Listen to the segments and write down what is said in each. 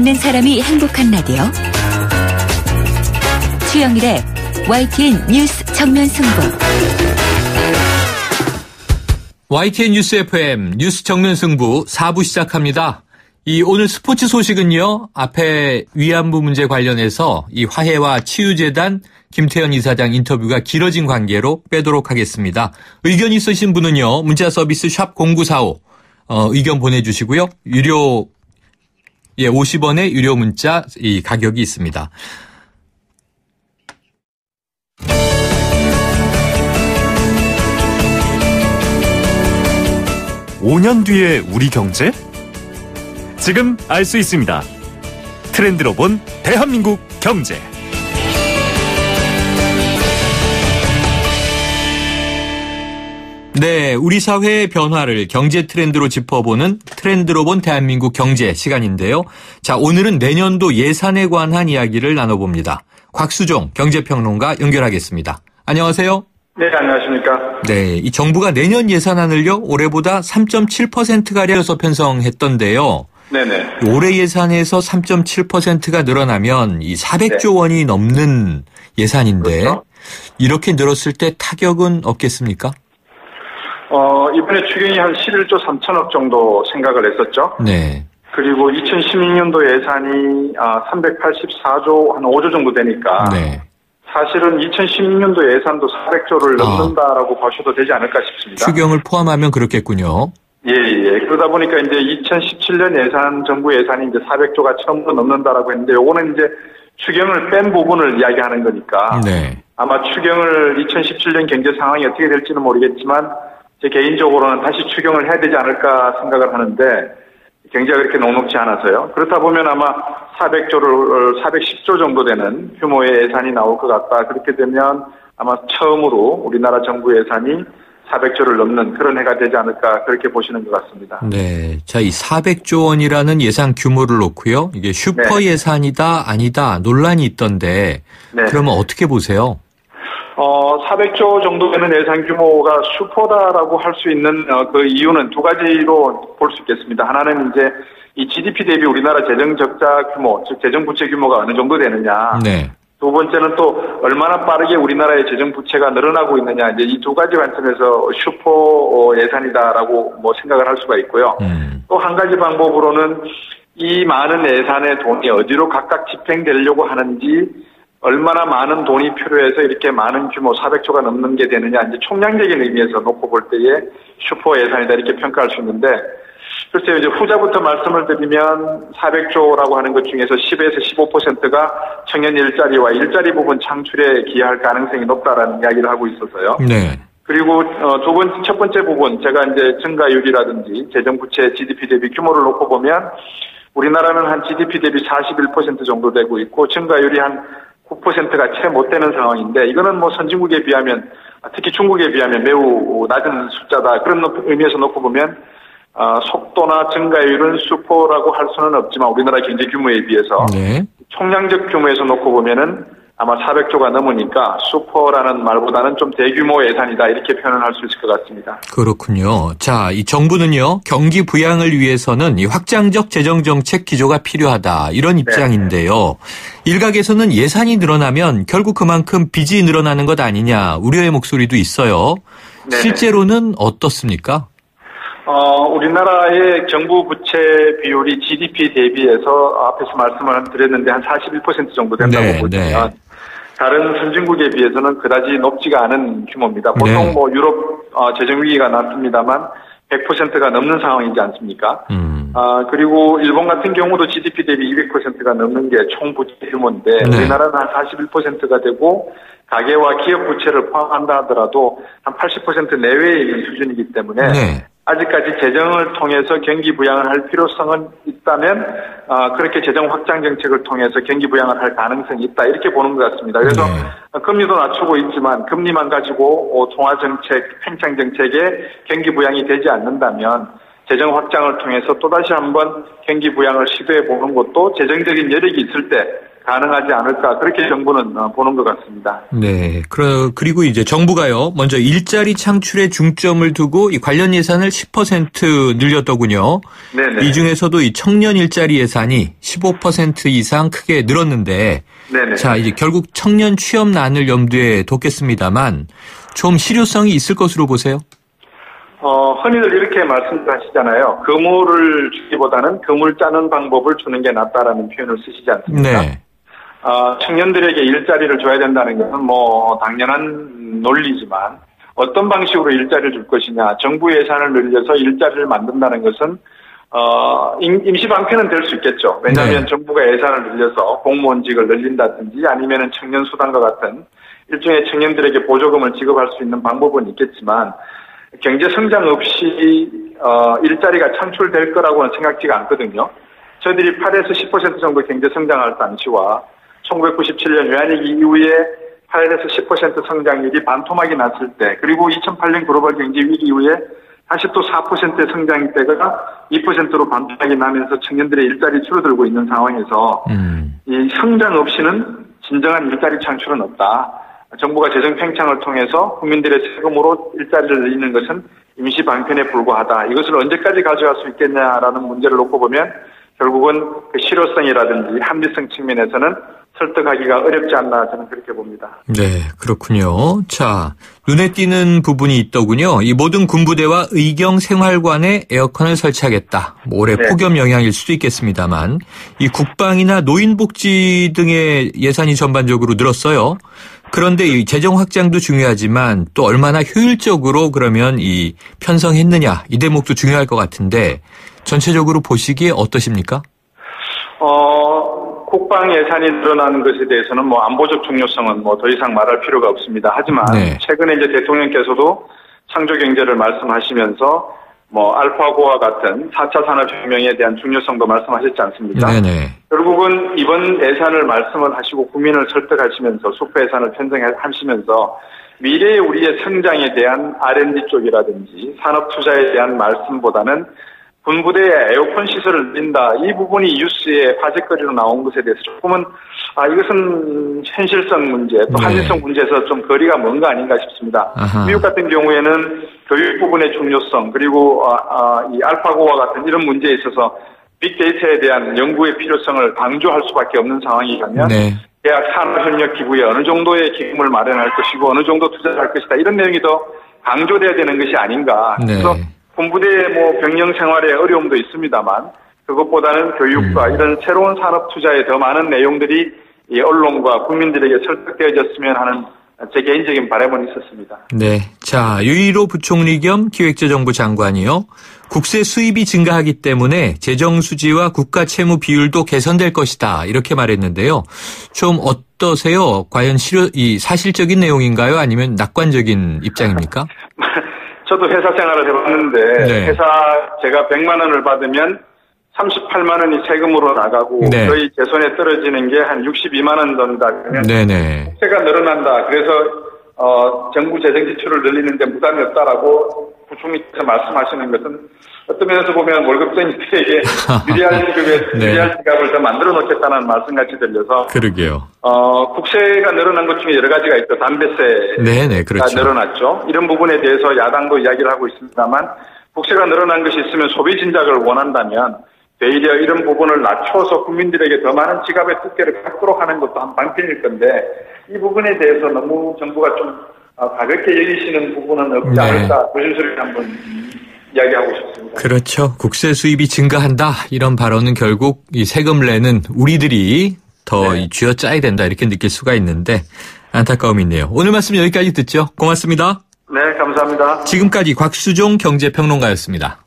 듣는 사람이 행복한 라디오 최영일의 YTN 뉴스 정면 승부. YTN 뉴스 FM 뉴스 정면 승부 4부 시작합니다. 오늘 스포츠 소식은요, 앞에 위안부 문제 관련해서 이 화해와 치유재단 김태현 이사장 인터뷰가 길어진 관계로 빼도록 하겠습니다. 의견 있으신 분은요, 문자 서비스 샵 0945 의견 보내주시고요. 유료 50원의 유료 문자 이 가격이 있습니다. (5년) 뒤의 우리 경제? 지금 알 수 있습니다. 트렌드로 본 대한민국 경제. 네, 우리 사회의 변화를 경제 트렌드로 짚어보는 트렌드로 본 대한민국 경제 시간인데요. 자, 오늘은 내년도 예산에 관한 이야기를 나눠봅니다. 곽수종 경제평론가 연결하겠습니다. 안녕하세요. 네, 안녕하십니까. 네, 이 정부가 내년 예산안을요, 올해보다 3.7%가량해서 편성했던데요. 네네. 올해 예산에서 3.7%가 늘어나면 이 400조 원이 넘는 예산인데, 그렇죠. 이렇게 늘었을 때 타격은 없겠습니까? 이번에 추경이 한 11조 3천억 정도 생각을 했었죠. 네. 그리고 2016년도 예산이 384조 한 5조 정도 되니까. 네. 사실은 2016년도 예산도 400조를 넘는다라고 보셔도 되지 않을까 싶습니다. 추경을 포함하면 그렇겠군요. 예. 그러다 보니까 이제 2017년 예산, 정부 예산이 이제 400조가 처음으로 넘는다라고 했는데, 요거는 이제 추경을 뺀 부분을 이야기하는 거니까. 네. 아마 추경을 2017년 경제 상황이 어떻게 될지는 모르겠지만, 제 개인적으로는 다시 추경을 해야 되지 않을까 생각을 하는데, 경제가 그렇게 녹록지 않아서요. 그렇다 보면 아마 410조 정도 되는 규모의 예산이 나올 것 같다. 그렇게 되면 아마 처음으로 우리나라 정부 예산이 400조를 넘는 그런 해가 되지 않을까, 그렇게 보시는 것 같습니다. 네. 자, 이 400조 원이라는 예산 규모를 놓고요, 이게 슈퍼 예산이다, 아니다, 논란이 있던데, 네. 그러면 어떻게 보세요? 400조 정도 되는 예산 규모가 슈퍼다라고 할 수 있는 그 이유는 두 가지로 볼 수 있겠습니다. 하나는 이제 이 GDP 대비 우리나라 재정 적자 규모, 즉 재정 부채 규모가 어느 정도 되느냐. 네. 두 번째는 또 얼마나 빠르게 우리나라의 재정 부채가 늘어나고 있느냐. 이제 이 두 가지 관점에서 슈퍼 예산이다라고 뭐 생각을 할 수가 있고요. 또 한 가지 방법으로는 이 많은 예산의 돈이 어디로 각각 집행되려고 하는지, 얼마나 많은 돈이 필요해서 이렇게 많은 규모 400조가 넘는 게 되느냐, 이제 총량적인 의미에서 놓고 볼 때에 슈퍼 예산이다, 이렇게 평가할 수 있는데, 글쎄요, 이제 후자부터 말씀을 드리면 400조라고 하는 것 중에서 10에서 15%가 청년 일자리와 일자리 부분 창출에 기여할 가능성이 높다라는 이야기를 하고 있어서요. 네. 그리고 첫 번째 부분, 제가 이제 증가율이라든지 재정 부채 GDP 대비 규모를 놓고 보면 우리나라는 한 GDP 대비 41% 정도 되고 있고, 증가율이 한 9%가 채 못 되는 상황인데, 이거는 뭐 선진국에 비하면, 특히 중국에 비하면 매우 낮은 숫자다, 그런 의미에서 놓고 보면 속도나 증가율은 슈퍼라고 할 수는 없지만 우리나라 경제 규모에 비해서 네. 총량적 규모에서 놓고 보면은 아마 400조가 넘으니까 슈퍼라는 말보다는 좀 대규모 예산이다, 이렇게 표현을 할 수 있을 것 같습니다. 그렇군요. 자, 이 정부는요, 경기 부양을 위해서는 이 확장적 재정정책 기조가 필요하다, 이런 입장인데요. 일각에서는 예산이 늘어나면 결국 그만큼 빚이 늘어나는 것 아니냐, 우려의 목소리도 있어요. 네. 실제로는 어떻습니까? 우리나라의 정부 부채 비율이 GDP 대비해서 앞에서 말씀을 드렸는데 한 41% 정도 된다고 보시면 다른 선진국에 비해서는 그다지 높지가 않은 규모입니다. 보통 뭐 유럽 재정 위기가 났습니다만 100%가 넘는 상황이지 않습니까? 그리고 일본 같은 경우도 GDP 대비 200%가 넘는 게 총 부채 규모인데 우리나라는 한 41%가 되고, 가계와 기업 부채를 포함한다 하더라도 한 80% 내외에 있는 수준이기 때문에 아직까지 재정을 통해서 경기 부양을 할 필요성은 있다면 그렇게 재정 확장 정책을 통해서 경기 부양을 할 가능성이 있다, 이렇게 보는 것 같습니다. 그래서 금리도 낮추고 있지만 금리만 가지고 통화 정책, 팽창 정책에 경기 부양이 되지 않는다면 재정 확장을 통해서 또다시 한번 경기 부양을 시도해 보는 것도 재정적인 여력이 있을 때 가능하지 않을까 그렇게 정부는 보는 것 같습니다. 네. 그리고 이제 정부가요. 먼저 일자리 창출에 중점을 두고 이 관련 예산을 10% 늘렸더군요. 네네. 이 중에서도 이 청년 일자리 예산이 15% 이상 크게 늘었는데 네네. 자, 이제 결국 청년 취업난을 염두에 뒀겠습니다만 좀 실효성이 있을 것으로 보세요? 흔히들 이렇게 말씀하시잖아요. 그물을 주기보다는 그물 짜는 방법을 주는 게 낫다라는 표현을 쓰시지 않습니까? 네. 청년들에게 일자리를 줘야 된다는 것은 당연한 논리지만 어떤 방식으로 일자리를 줄 것이냐, 정부 예산을 늘려서 일자리를 만든다는 것은 임시 방편은 될 수 있겠죠. 왜냐하면 네. 정부가 예산을 늘려서 공무원직을 늘린다든지 아니면은 청년 수당과 같은 일종의 청년들에게 보조금을 지급할 수 있는 방법은 있겠지만 경제 성장 없이 일자리가 창출될 거라고는 생각지가 않거든요. 저희들이 8에서 10% 정도 경제 성장할 당시와 1997년 외환위기 이후에 8에서 10% 성장률이 반토막이 났을 때, 그리고 2008년 글로벌 경제 위기 이후에 다시 또 4%의 성장 때가 2%로 반토막이 나면서 청년들의 일자리 줄어들고 있는 상황에서 이 성장 없이는 진정한 일자리 창출은 없다. 정부가 재정 팽창을 통해서 국민들의 세금으로 일자리를 늘리는 것은 임시 방편에 불과하다. 이것을 언제까지 가져갈 수 있겠냐라는 문제를 놓고 보면 결국은 그 실효성이라든지 합리성 측면에서는 설득하기가 어렵지 않나 저는 그렇게 봅니다. 네, 그렇군요. 자, 눈에 띄는 부분이 있더군요. 이 모든 군부대와 의경 생활관에 에어컨을 설치하겠다. 올해 네. 폭염 영향일 수도 있겠습니다만 이 국방이나 노인복지 등의 예산이 전반적으로 늘었어요. 그런데 이 재정 확장도 중요하지만 또 얼마나 효율적으로 그러면 이 편성했느냐 이 대목도 중요할 것 같은데 전체적으로 보시기에 어떠십니까? 국방 예산이 늘어나는 것에 대해서는 안보적 중요성은 더 이상 말할 필요가 없습니다. 하지만 네. 최근에 이제 대통령께서도 창조 경제를 말씀하시면서 알파고와 같은 4차 산업혁명에 대한 중요성도 말씀하셨지 않습니까? 네네. 결국은 이번 예산을 말씀을 하시고 국민을 설득하시면서 수표 예산을 편성하시면서 미래의 우리의 성장에 대한 R&D 쪽이라든지 산업 투자에 대한 말씀보다는 군부대에 에어컨 시설을 늘린다. 이 부분이 뉴스에 화제거리로 나온 것에 대해서 조금은 이 현실성 문제 또 합리성 문제에서 좀 거리가 먼 거 아닌가 싶습니다. 아하. 미국 같은 경우에는 교육 부분의 중요성 그리고 이 알파고와 같은 이런 문제에 있어서 빅데이터에 대한 연구의 필요성을 강조할 수밖에 없는 상황이라면 네. 대학 산업협력 기부에 어느 정도의 기금을 마련할 것이고 어느 정도 투자할 것이다. 이런 내용이 더 강조돼야 되는 것이 아닌가. 네. 그래서 군부대의 병영 생활에 어려움도 있습니다만 그것보다는 교육과 이런 새로운 산업 투자에 더 많은 내용들이 이 언론과 국민들에게 설득되어졌으면 하는 제 개인적인 바람은 있었습니다. 네. 자, 유일호 부총리 겸 기획재정부 장관이요. 국세 수입이 증가하기 때문에 재정 수지와 국가 채무 비율도 개선될 것이다. 이렇게 말했는데요. 좀 어떠세요? 과연 이 사실적인 내용인가요? 아니면 낙관적인 입장입니까? 저도 회사 생활을 해봤는데 네. 회사 제가 100만 원을 받으면 38만 원이 세금으로 나가고 네. 저희 제 손에 떨어지는 게 한 62만 원 정도 그러면 네네. 국세가 늘어난다. 그래서 정부 재정 지출을 늘리는데 부담이 없다라고 부총리께서 말씀하시는 것은 어떤 면에서 보면 월급쟁이들에게 유리한 지급에 네. 유리한 지갑을 더 만들어 놓겠다는 말씀같이 들려서 그러게요. 국세가 늘어난 것 중에 여러 가지가 있죠. 담배세가 네네, 그렇죠. 늘어났죠. 이런 부분에 대해서 야당도 이야기를 하고 있습니다만 국세가 늘어난 것이 있으면 소비 진작을 원한다면 되려 이런 부분을 낮춰서 국민들에게 더 많은 지갑의 두께를 갖도록 하는 것도 한 방편일 건데 이 부분에 대해서 너무 정부가 좀 가볍게 여기시는 부분은 없지 네. 않을까 조심스럽게 한번 이야기하고 싶습니다. 그렇죠. 국세 수입이 증가한다. 이런 발언은 결국 이 세금 내는 우리들이 더 네. 쥐어짜야 된다. 이렇게 느낄 수가 있는데 안타까움이 있네요. 오늘 말씀 여기까지 듣죠. 고맙습니다. 네, 감사합니다. 지금까지 곽수종 경제평론가였습니다.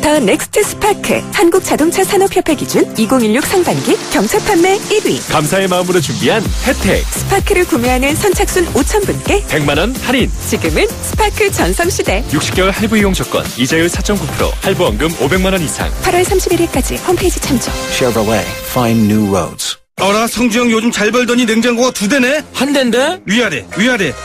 더 넥스트 스파크 한국자동차 산업협회 기준 2016 상반기 경차 판매 1위. 감사의 마음으로 준비한 혜택. 스파크를 구매하는 선착순 5,000분께 100만 원 할인. 지금은 스파크 전성시대. 60개월 할부 이용 조건. 이자율 4.9%. 할부원금 500만 원 이상. 8월 31일까지 홈페이지 참조. Chevrolet, find new roads. 어라, 성주형 요즘 잘 벌더니 냉장고가 2대네? 한 대인데? 위아래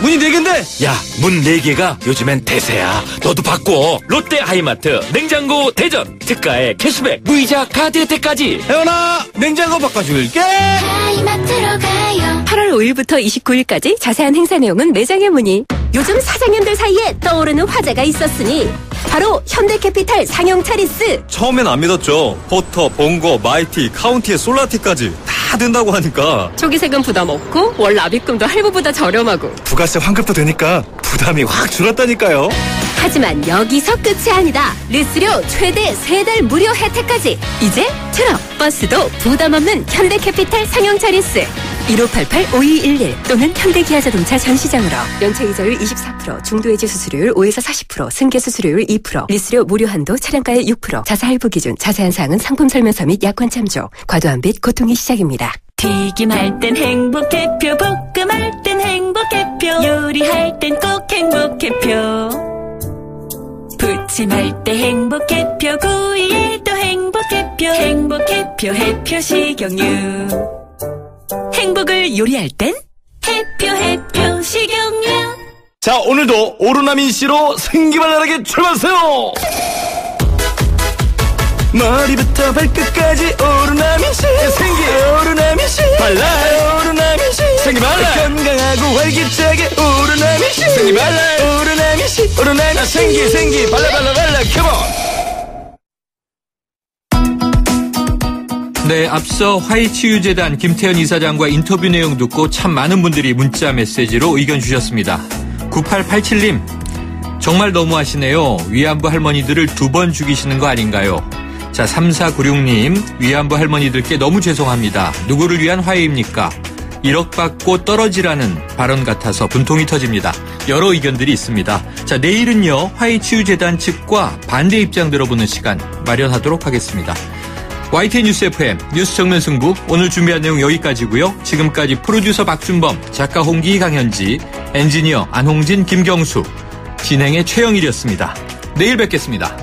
문이 4개인데? 야, 문 4개가 요즘엔 대세야. 너도 바꿔. 롯데 하이마트 냉장고 대전. 특가에 캐시백, 무이자 카드 혜택까지. 혜원아, 냉장고 바꿔줄게. 하이마트로 가요. 8월 5일부터 29일까지 자세한 행사 내용은 매장에 문의. 요즘 사장님들 사이에 떠오르는 화제가 있었으니 바로 현대캐피탈 상용 차리스. 처음엔 안 믿었죠. 포터, 봉고, 마이티, 카운티에 솔라티까지 다 된다고 하니까. 초기 세금 부담 없고 월 납입금도 할부보다 저렴하고. 부가세 환급도 되니까 부담이 확 줄었다니까요. 하지만 여기서 끝이 아니다. 리스료 최대 3달 무료 혜택까지. 이제 트럭, 버스도 부담 없는 현대캐피탈 상용 차리스. 1588-5211 또는 현대기아자동차 전시장으로. 연체 이자율 24%, 중도해지 수수료율 5에서 40%, 승계 수수료율 2%, 리스료 무료 한도 차량가의 6%, 자사 할부 기준, 자세한 사항은 상품 설명서 및 약관 참조. 과도한 빚 고통의 시작입니다. 튀김할 땐 행복해표, 볶음할 땐 행복해표, 요리할 땐 꼭 행복해표. 부침할 때 행복해표, 구이에도 행복해표, 행복해표, 해표 식용유. 행복을 요리할 땐 해표 식용유. 자, 오늘도 오르나민 씨로 생기발랄하게 출발하세요. 머리부터 발끝까지 오르나민 씨, 생기 오르나민 씨, 발랄 오르나민 씨, 생기 발랄, 건강하고 활기차게 오르나민 씨, 생기 발랄 오르나민 씨, 오르나민 씨, 생기 발랄 컴온. 네, 앞서 화이치유재단 김태현 이사장과 인터뷰 내용 듣고 참 많은 분들이 문자 메시지로 의견 주셨습니다. 9887님, 정말 너무하시네요. 위안부 할머니들을 2번 죽이시는 거 아닌가요? 자, 3496님, 위안부 할머니들께 너무 죄송합니다. 누구를 위한 화해입니까? 1억 받고 떨어지라는 발언 같아서 분통이 터집니다. 여러 의견들이 있습니다. 자, 내일은요, 화이치유재단 측과 반대 입장 들어보는 시간 마련하도록 하겠습니다. YTN 뉴스 FM 뉴스 정면 승부, 오늘 준비한 내용 여기까지고요. 지금까지 프로듀서 박준범, 작가 홍기 강현지, 엔지니어 안홍진 김경수, 진행의 최영일이었습니다. 내일 뵙겠습니다.